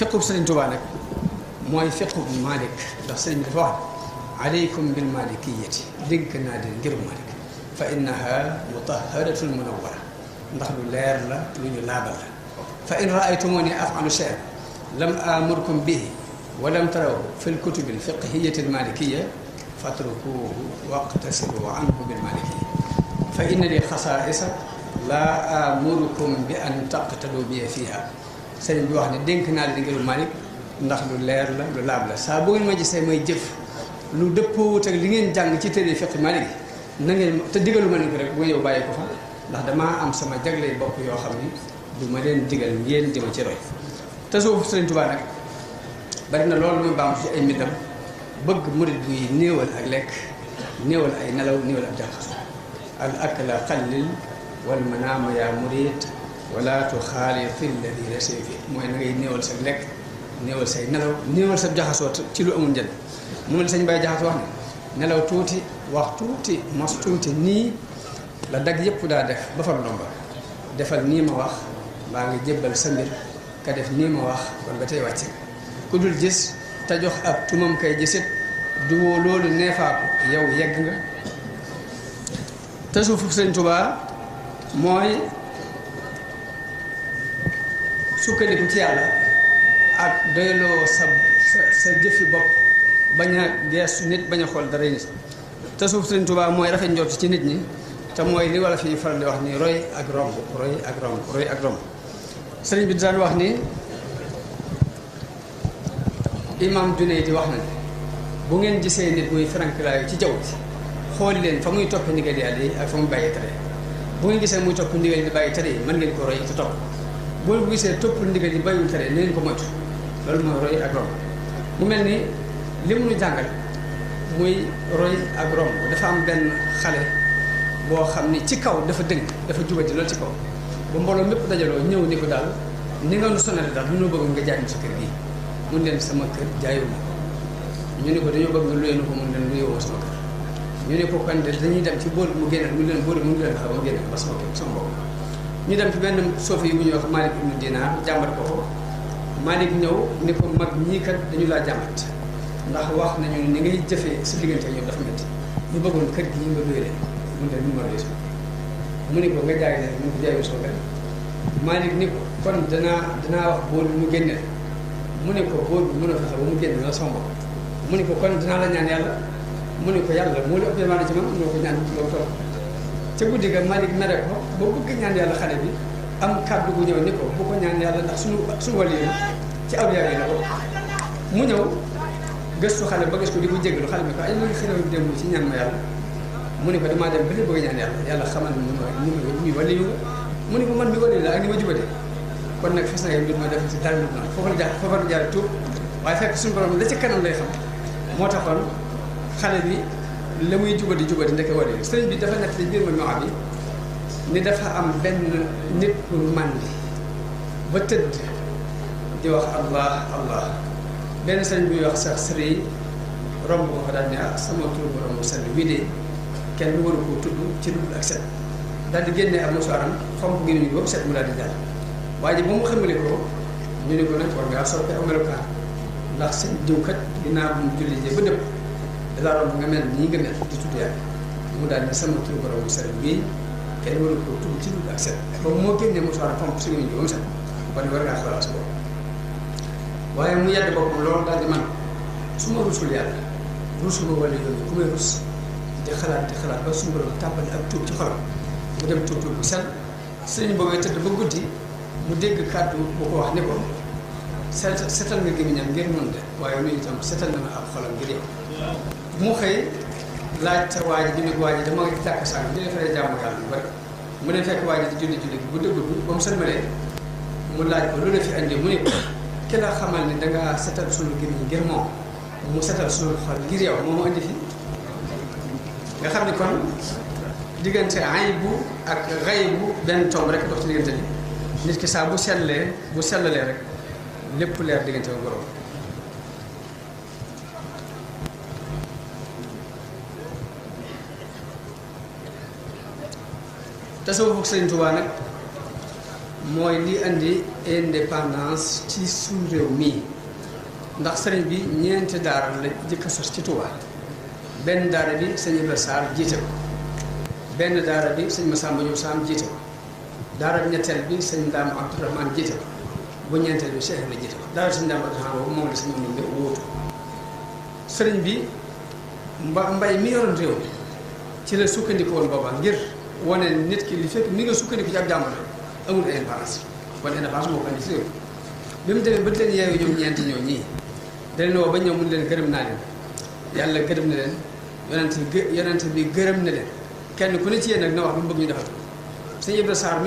fiqub Sëriñ Tuubaa nag mooy fiqub Malik ndax sëriñ bi dafa wax alaykum bil malikiyati dénk naa leen ngir Malik fa innaha mutahharatun munawwara ndax lu leer la lu ñu laabal la fa in raaytumuni afalu shay'an lam amurkum bihi wa lam taraw fi lkutub alfiqhiyati almalikiya fatrukuhu waqtasibu anhu bilmalikiya fa inna li xasaisa la amurukum bi an taqtadu bi fiha sëriñ bi wax ne dénk naa leen ngir Malik ndax lu leer la lu laab la saa bu ngeen ma gisee may jëf lu dëppoowut ak li ngeen jàng ci téere fiqh Malik na ngeen te digalu ma leen ko rek bu ñëw bàyyi ko fa ndax damaa am sama jagley bopp yoo xam ni du ma leen digal ngeen di ma ci roy tasawuf Sëriñ Tuubaa nag bari na loolu muy baam ci ay mbindam bëgg murit buy néewal ak lekk néewal ay nelaw néewal ak jaxaso al akla qallil wal manaama yaa murit wala tuxaaliti alladi laysa fi mooy na ngay néewal sa lekk néewal say nelaw néewal sa jaxasoo ci lu amul njëriñ moom la sëñ Baye Jaxate wax ne nelaw tuuti wax tuuti mos tuuti nii la dag yëpp daa def ba far ndomba defal nii ma wax mbaa nga jébbal sa mbir ka def nii ma wax kon ba tey wàcc ku dul gis te jox ab tumam kay gisit du woo loolu neefaa ko yow yegg nga tasawufu Sëriñ Tuubaa mooy sukkandiku ci yàlla ak doyloo sa jëfi bopp bañ a geesu nit bañ a xool dara nit tasawufu Sëriñ Tuubaa mooy rafet njort ci nit ñi te mooy li wala fi faral di wax ni roy ak romb roy ak romb roy ak romb sëriñ bi daan wax ni imam Junayd di wax na bu ngeen gisee nit muy ferankilaayu ci jaww ji xool leen fa muy topp ndigal yàlla yi ak fa muy bàyyi tere bu ngeen gisee muy topp ndigal yi bàyyi tere yi mën ngeen ko roy te topp boo gisee topp ndigal yi bàyyiwul tere na ngeen ko moytu loolu mooy roy ak romb mu mel ni li mu nu jàngal muy roy ak romb dafa am benn xale boo xam ni ci kaw dafa dëng dafa jubati loolu ci kaw ba mbooloo mépp dajaloo ñëw ni ko daal ni nga nu sonale daal lu ñu bëgg nga jaay ñu sa kër gii mun leen sama kër jaayuma ñu ne ko dañoo bëgg nga luyee ko mun leen luyewoo sama kër ñu ne ko kon de dañuy dem ci bool mu génne mu leen bool mu ngi leen xaw a génne ba sama kër sama bopp ñu dem ci benn soofi yi bu ñuy wax Malik ibnu Dinaar jàmbat ko ko Malik ñëw ni ko mag ñii kat dañu laa jàmbat ndax wax nañu ni ngay jëfee sa diggante ñoom dafa métti ñu bëggoon kër gi nga luyee leen mun leen ñu ma luyee sama mu ni ko nga jaay leen mu ko jaayoo sama kër Malik ni ko kon danaa wax bool mu génne mu ne ko bool bi mën a fexe ba mu génne la sama bopp mu ne ko kon dinaa la ñaan yàlla mu ne ko yàlla moo la ëpp yërmande ci man moo ko ñaan loolu toog ca guddi ga Malik mere ko ba bëgg ñaan yàlla xale bi am kàddu gu ñëw ni ko bu ko ñaan yàlla ndax suñu wàll yi ci awliya yi la ko mu ñëw gëstu xale ba gis ko di ko jéggalu xale bi ko ay li xew démb ci ñaan ma yàlla mu ne ko damaa dem ba li bëgg ñaan yàlla yàlla xamal ni ma wàll yu mu ne ko man mi wàll la ak ni ma jubate kon nag fas na mbir ma def ci dara lu noonu foofa la jaar tuub waaye fekk suñu borom la ci kanam lay xam moo taxoon xale bi la muy jubadi ndeke wari sëriñ bi dafa nekk ci biir ma ñoo bi ni dafa am benn nit ku màndi ba tëdd di wax allah allah benn sëriñ bi wax sax sëriñ romb ko fa daal ne sama tur borom bu sell wii de kenn waru koo tudd ci dugg ak set daal di génnee am musuwaaram xomp gi ñu boobu set mu daal di jàll waaye ji ba mu xamale ko ñu ne ko nag war ngaa soppi aw melokaan ndax seen diw kat dinaa bu mu julli jee ba dëpp dalaa romb nga mel nii nga mel di tudd yàlla mu daal ne sama tur borom bu set bii kenn waru koo tudd ci dugg ak set boobu moo génnee musuwaaram xomp si ñu ba mu set kon war ngaa xoolaat sa bopp waaye mu yedd boppam loolu daal di man su ma rusul yàlla rusuma wala yooyu ku may rus di xalaat ba suñu borom tàmbali ak tuub ci xolam mu dem tuub bu sel sëriñ boobee tëdd ba guddi mu dégg kàddu bu ko wax ni ko setal nga gémmiñam ngir noonu de waaye nuyu itam setal na ma ak xolam ngir yow mu xëy laaj sa waa ji ne ko waa ji dama jàkk sàng di defaree jàmm yàlla lu bari mu ne fekk waa ji di julli bu dëggul ba mu sëlmalee mu laaj ko lu la fi andi mu ne ko ki la xamal ni dangaa setal suñu gémmiñ ngir moom mu setal suñu xol ngir yow moo mu andi fi nga xam ni kon diggante aybu ak xaybu benn tomb rek dox ci diggante bi nit ki saa bu sellalee rek lépp leer diggante ak borom tasawufu Sëriñ Tuubaa nag mooy li andi indépendance ci suñu réew mii ndax sëriñ bi ñeenti daara la jëkk a sos ci Touba benn daara bi sëñ Ibra Sarr jiite ko benn daara bi sëñ Massamba Diop Sam jiite ko daara bi ñetteel bi sëñ Ndam Abdourahmane jiite ko bu ñeenteel bi Cheikh la jiite ko daara sëñ Ndam Abdourahmane boobu moom la sëñ Ndumbe wóotu sëriñ bi mbay mi yoroon réew mi ci la sukkandiku woon booba ngir wane nit ki li fekk mi nga sukkandiku ci ab jamono amul indépendance wala indépendance moo ko andi ci réew bi mu demee ba leen yeewu ñoom ñeenti ñoo ñii da leen woo ba ñëw mun leen gërëm naa leen yàlla gërëm na leen yonent bi gërëm na leen kenn ku ne ci yéen nag na wax lu mu bëgg ñu defal sëñ Ibra Sarr